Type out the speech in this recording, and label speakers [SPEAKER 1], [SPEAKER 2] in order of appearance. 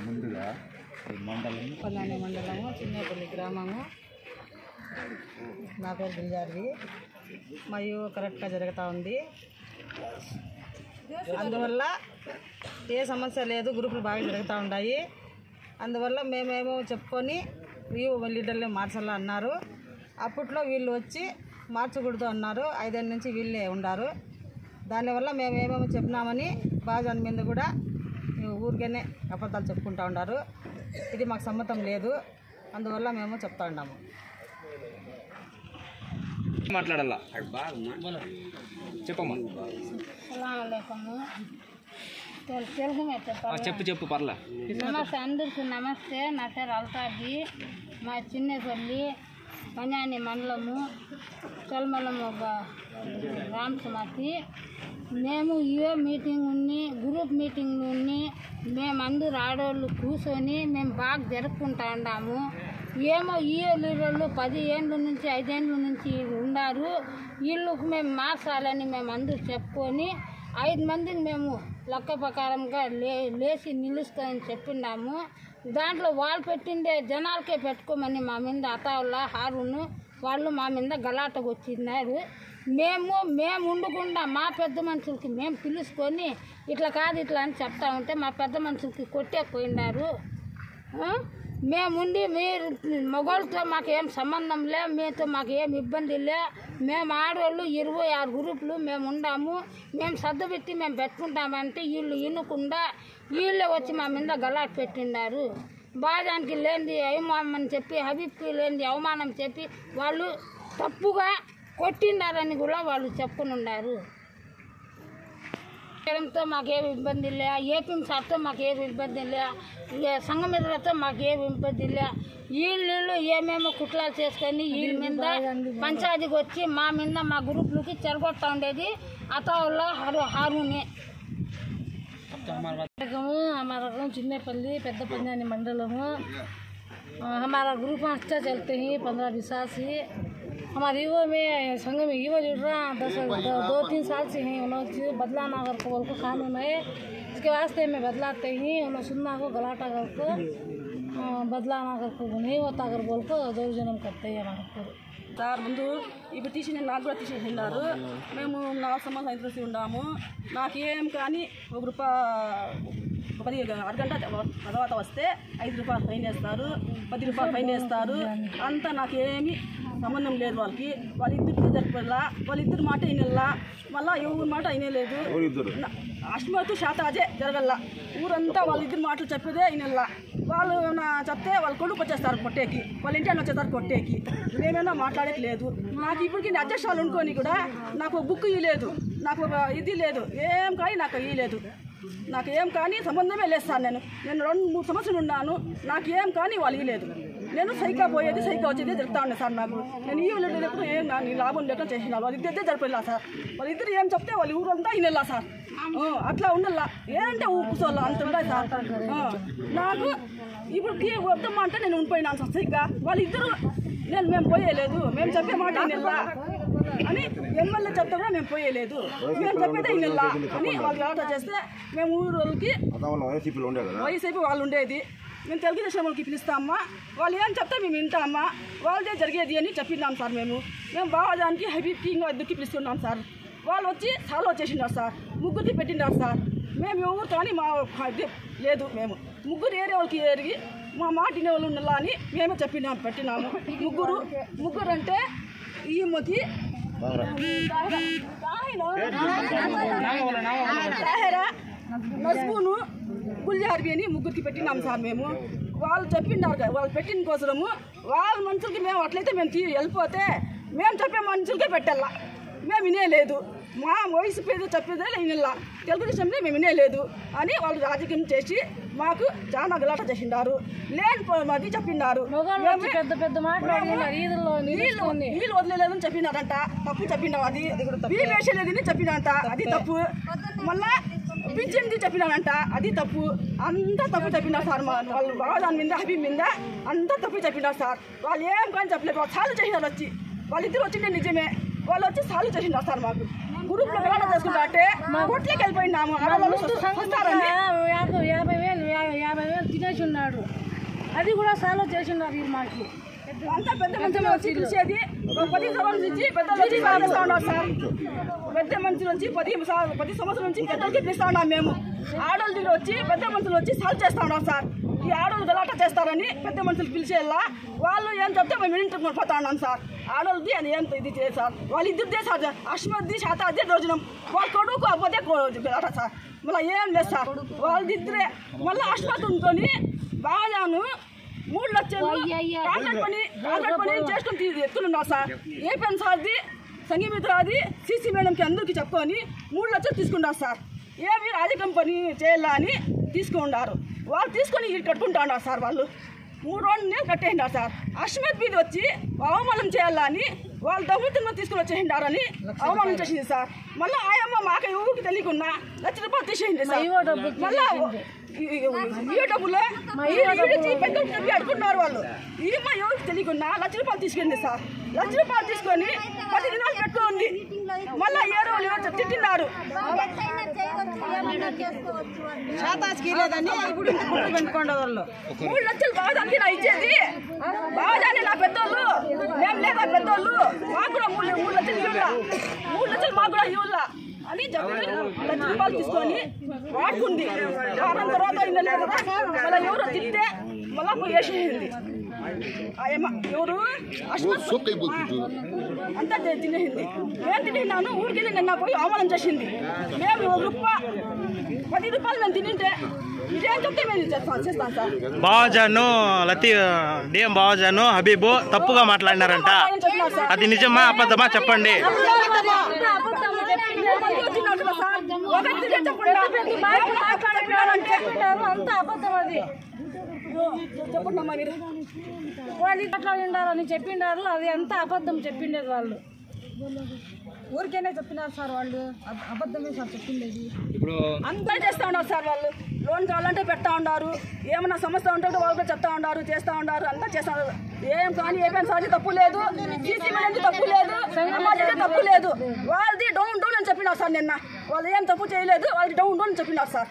[SPEAKER 1] ముందుగా
[SPEAKER 2] పల్లాని మండలము చిన్నపల్లి గ్రామము. నా పేరు గిరిజారి. మరియు కరెక్ట్గా జరుగుతూ ఉంది. అందువల్ల ఏ సమస్య లేదు, గ్రూపులు బాగా జరుగుతూ ఉన్నాయి. అందువల్ల మేమేమో చెప్పుకొని లీడర్లు మార్చాలా అన్నారు. అప్పట్లో వీళ్ళు వచ్చి మార్చకూడదు అన్నారు. 5 ఏళ్ళ నుంచి వీళ్ళే ఉన్నారు. దానివల్ల మేమేమేమో చెప్పినామని బాజాన్ మీద కూడా ఊరికేనే అబద్ధాలు చెప్పుకుంటూ ఉన్నారు. ఇది మాకు సమ్మతం లేదు. అందువల్ల మేము చెప్తా ఉన్నాము.
[SPEAKER 1] మాట్లాడాలా చెప్పమ్మా.
[SPEAKER 3] తెలుగు మీద
[SPEAKER 1] చెప్పు పర్లే.
[SPEAKER 3] నమస్తే అందరికీ నమస్తే. నా పేరు అల్తాజీ. మా చిన్నపల్లి పంజాని మండలము చల్మలము గ్రామ సమాధి. మేము ఇవే మీటింగ్ ఉన్ని గ్రూప్ మీటింగ్లు ఉన్ని మేమందరూ ఆడవాళ్ళు కూర్చొని మేము బాగా జరుపుకుంటా ఉన్నాము. ఏమో ఈ లీడర్లు 10 ఏళ్ళ నుంచి 5 ఏళ్ళ నుంచి ఉన్నారు. వీళ్ళకు మేము మార్చాలని మేము అందరూ చెప్పుకొని 5 మందిని మేము లెక్క ప్రకారంగా లేచి నిలుస్తామని చెప్పినాము. దాంట్లో వాళ్ళు పెట్టిండే జనాలకే పెట్టుకోమని మా మీద అతావుల్లా హారును వాళ్ళు మా మీద గలాటకు వచ్చినారు. మేము ఉండకుండా మా పెద్ద మనుషులకి మేము పిలుచుకొని ఇట్లా కాదు ఇట్లా అని చెప్తా ఉంటే మా పెద్ద మనుషులకి కొట్టేపోయినారు. మేముండి మీరు మగవాళ్ళతో మాకేం సంబంధం లే, మీతో మాకు ఏం ఇబ్బంది లే. మేము ఆడవాళ్ళు 26 గ్రూపులు మేము ఉండాము. మేము సర్దుపెట్టి మేము పెట్టుకుంటామంటే వీళ్ళు వినకుండా వీళ్ళే వచ్చి మా మీద గలాట్ పెట్టిన్నారు. బాజానికి లేనిది అవమానం అని చెప్పి, హబీబ్కి లేనిది అవమానం చెప్పి వాళ్ళు తప్పుగా కొట్టినారని కూడా వాళ్ళు చెప్పుకుని ఉన్నారు. చేయడంతో మాకేమి ఇబ్బంది లే, ఏపీ సార్తో మాకేమి ఇబ్బంది లే, సంఘమిత్రులతో మాకేమి ఇబ్బంది లే. వీళ్ళు ఏమేమో కుట్లాలు చేసుకొని వీళ్ళ మీద పంచాయతీకి వచ్చి మా మీద మా గ్రూపులకి చెరగొట్టా ఉండేది అతావుల్లా హారునే. हमारा गाँव चिन्नेपल्ली पेद्द पंजानी मंडलमु. हमारा ग्रुप अच्छा चलते हैं 15-20 साल से. हमारे युवा में संघ में युवा जुड़ रहा 2-3 साल से हैं. उन्होंने बदला ना कर को बोल को खाने में इसके वास्ते में बदलाते हैं. उन्होंने सुनना को गलाटा कर को बदला ना कर को नहीं होता कर बोल को दौर्जन्యం करते हैं हमारे को.
[SPEAKER 2] సార్ ముందు ఇప్పుడు తీసిన నాకు కూడా తీసేసినారు. మేము 4 సంవత్సరాలు ఇంట్రెస్ట్ ఉన్నాము. నాకేం కానీ ₹1 అరగంట తర్వాత వస్తే ₹5 ఫైన్ వేస్తారు, ₹10 ఫైన్ వేస్తారు. అంతా నాకేమీ సంబంధం లేదు. వాళ్ళిద్దరితో జరపల్లా, వాళ్ళిద్దరు మాట అయినల్లా, మళ్ళీ ఎవరి మాట అయినలేదు. అష్టమతు శాతాజే జరగల్లా. ఊరంతా వాళ్ళిద్దరు మాటలు చెప్పేదే అయినల్లా. వాళ్ళు చెప్తే వాళ్ళు కొడుకు వచ్చేస్తారు కొట్టేకి, వాళ్ళ ఇంటి వచ్చేస్తారు కొట్టేకి. మేమేమో మాట్లాడేది లేదు. నాకు ఇప్పటికి అధ్యక్షాలు అనుకోని కూడా నాకు బుక్ ఇవ్వలేదు, నాకు ఇది లేదు, ఏం కానీ నాకు ఇవ్వలేదు. నాకు ఏం కానీ సంబంధమే లేదు సార్. నేను 2-3 సంవత్సరాలు ఉన్నాను. నాకు ఏం కానీ వాళ్ళు ఇవ్వలేదు. నేను సైకా పోయేది సైకా వచ్చేది జరుగుతూ ఉన్నాయి సార్. నాకు నేను ఈ లేకపోతే ఏం నీ లాభం లేకుండా చేసినాను. వాళ్ళు ఇద్దరిదే జరిపోయిలా సార్. వాళ్ళిద్దరు ఏం చెప్తే వాళ్ళు ఊరంతా వినల్లా సార్. అట్లా ఉండల్లా. ఏంటంటే కూర్చోవాలా అంత ఉంటాయి సార్. నాకు ఇప్పుడు వద్దమ్మా అంటే నేను ఉండిపోయినాను సార్ సైకా. వాళ్ళిద్దరు మేము పోయేలేదు, మేము చెప్పే మాట వినల్లా అని ఎమ్మెల్యే చెప్తా కూడా మేము పోయేలేదు, మేము చెప్పేదే వినల్లా అని వాళ్ళు ఆట చేస్తే మేము ఊరోళ్ళకి వైసీపీ వాళ్ళు ఉండేది. మేము తెలుగుదేశం వాళ్ళకి పిలుస్తామా, వాళ్ళు ఏం చెప్తే మేము వింటామా, వాళ్ళదే జరిగేది అని చెప్పినాం సార్. మేము బాగాదానికి హబీబ్కి ఇంకా 2కి పిలుస్తున్నాం సార్. వాళ్ళు వచ్చి సాల్వ్ వచ్చేసినారు సార్. 3కి పెట్టినారు సార్. మేము ఎవరు కానీ మా లేదు. మేము 3 ఏరే వాళ్ళకి ఏరిగి మా మాట వినే వాళ్ళు ఉండాలా అని మేమే పెట్టినాము. 3 అంటే ఈమెకి నస్బూను గుల్జార్బి అని 3కి పెట్టినాము సార్. మేము వాళ్ళు చెప్పినారు కదా, వాళ్ళు పెట్టిన కోసము వాళ్ళ మనుషులకి మేము అట్లయితే మేము వెళ్ళిపోతే మేము చెప్పే మనుషులకే పెట్టాలా. మేము వినేలేదు. మా వయసు పేద చెప్పేదే వినల్లా. తెలుగుదేశంలో మేము వినేలేదు అని వాళ్ళు రాజకీయం చేసి మాకు చాలా గలాట చేసిండారు. లేని అది చెప్పినారు. వీళ్ళు వదిలేదని చెప్పినారంట. తప్పు చెప్పినావు. అది వీళ్ళు వేసేలేదని చెప్పినంట. అది తప్పు. మళ్ళా పింఛన్ది చెప్పినానంట, అది తప్పు. అంతా తప్పు చెప్పినారు సార్. వాళ్ళు బాగా మీద హబీబ్ మీద అంతా తప్పు చెప్పినారు సార్. వాళ్ళు ఏం కానీ చెప్పలేదు. వాళ్ళు సాల్వ్ చేసినారు వచ్చి. వాళ్ళిద్దరు వచ్చింటే నిజమే. వాళ్ళు వచ్చి సాల్వ్ చేసినారు సార్. మాకు గ్రూప్లో గలాట చేసుకుంటా అంటే కొట్లకి వెళ్ళిపోయినాము. వస్తారని
[SPEAKER 3] 50,000 తినేసి ఉన్నాడు. అది కూడా సాల్వ్ చేసి ఉన్నారు వీళ్ళు మాకు.
[SPEAKER 2] అంతా పెద్ద మనుషులు వచ్చి పిలిచేది 10 సంవత్సరాల నుంచి పెద్దలు వచ్చి పిలుస్తా ఉన్నారు సార్. పెద్ద మనుషుల నుంచి 10 సంవత్సరాల నుంచి పెద్దలకి పిలుస్తా ఉన్నాం మేము. ఆడోళ్ళ దగ్గర వచ్చి పెద్ద మనుషులు వచ్చి సాల్వ్ చేస్తా ఉన్నాం సార్. ఈ ఆడోళ్ళు గలాట చేస్తారని పెద్ద మనుషులు పిలిచేలా వాళ్ళు ఏం చెప్తే మేము ఇంటికి పోతా ఉన్నాం సార్. ఆడోళ్ళది అది ఏం ఇది చేయాలి సార్. వాళ్ళిద్దరిదే సార్. అష్మద్ది శాతాది రోజునం వాళ్ళ కొడుకు అబ్బోదే గలాట సార్. మళ్ళీ ఏం లేదు సార్. వాళ్ళిద్దరే మళ్ళీ అష్మత్ ఉంటుంది బాగాను 3 లక్షలు కాంట్రాక్ట్ పని చేసుకుని ఎత్తులున్నావు సార్. ఏ పెన్ సార్ది సంగీమిత్రాది సీసీ మేడంకి అందరికీ చెప్పుకొని 3 లక్షలు తీసుకున్నారు సార్. ఏమి రాజకం పని చేయాలా అని తీసుకున్నారు. వాళ్ళు తీసుకొని ఇది కట్టుకుంటా ఉన్నారు సార్. వాళ్ళు 3 రోజులు కట్టేసినారు సార్. అష్మత్ మీద వచ్చి అవమానం చేయాలా అని వాళ్ళు దమ్ముతున్న తీసుకుని వచ్చేసిండారని అవమానం చేసింది సార్. మళ్ళీ ఆయమ్మ మాకు ఎవరికి తెలియకుండా ₹1,00,000 తీసేసింది సార్. మళ్ళీ ఈ డబ్బులు పెద్ద డబ్బులు అడుగుతున్నారు వాళ్ళు. ఈమ ఎవరికి తెలియకుండా ₹1,00,000 తీసుకెళ్ళింది సార్. ₹1,00,000 తీసుకొని 10 దినాలు పెట్టుకోండి. మళ్ళీ ఏరో తిట్టినారు. 3 లక్షలు బాగాదానికి నా ఇచ్చేది. బాగాదాన్ని నా పెద్దోళ్ళు మేము లేదా పెద్దోళ్ళు మాకు కూడా 3 లక్షలు ఇవ్వాల. 3 లక్షలు మాకు కూడా ఇవ్వాల అని చెప్పి ₹1,00,000 తీసుకొని వాడుకుంది. వారం తర్వాత మళ్ళీ ఎవరో తింటే మళ్ళా పోయి వేసేసింది. ఎవరు అంతా తినేసింది. నేను తినేసినాను. ఊరికి నిన్న పోయి అవమానం చేసింది. మేము ₹10 మేము తింటే ఇదేం చెప్తే మేము చేస్తాం సార్.
[SPEAKER 4] బావజాను డిఎం బావజాను హబీబు తప్పుగా మాట్లాడినారంట. అది నిజమా అబద్ధమా చెప్పండి.
[SPEAKER 3] అంతా అబద్ధం. అది
[SPEAKER 2] చెప్పండమ్మా మీరు.
[SPEAKER 3] వాళ్ళు అట్లా ఉండాలని చెప్పిండారు. అది అంతా అబద్ధం చెప్పిండేది. వాళ్ళు ఊరికేనే చెప్పినారు సార్. వాళ్ళు అబద్ధమే సార్ చెప్పిండేది.
[SPEAKER 1] ఇప్పుడు
[SPEAKER 2] అంతా చేస్తూ ఉన్నారు సార్. వాళ్ళు లోన్ కావాలంటే పెడతా ఉన్నారు. ఏమన్నా సమస్య ఉంటే వాళ్ళు కూడా చెప్తా ఉన్నారు, చేస్తూ ఉన్నారు, అంతా చేస్తా ఉన్నారు. ఏం కానీ ఏమైనా సార్ తప్పు లేదు, సీసీ మీద తప్పు లేదు, సమాజంలో తప్పు లేదు. వాళ్ళది డౌన్ అని చెప్పినారు సార్. నిన్న వాళ్ళు ఏం తప్పు చేయలేదు. వాళ్ళది డౌన్ అని చెప్పినారు సార్.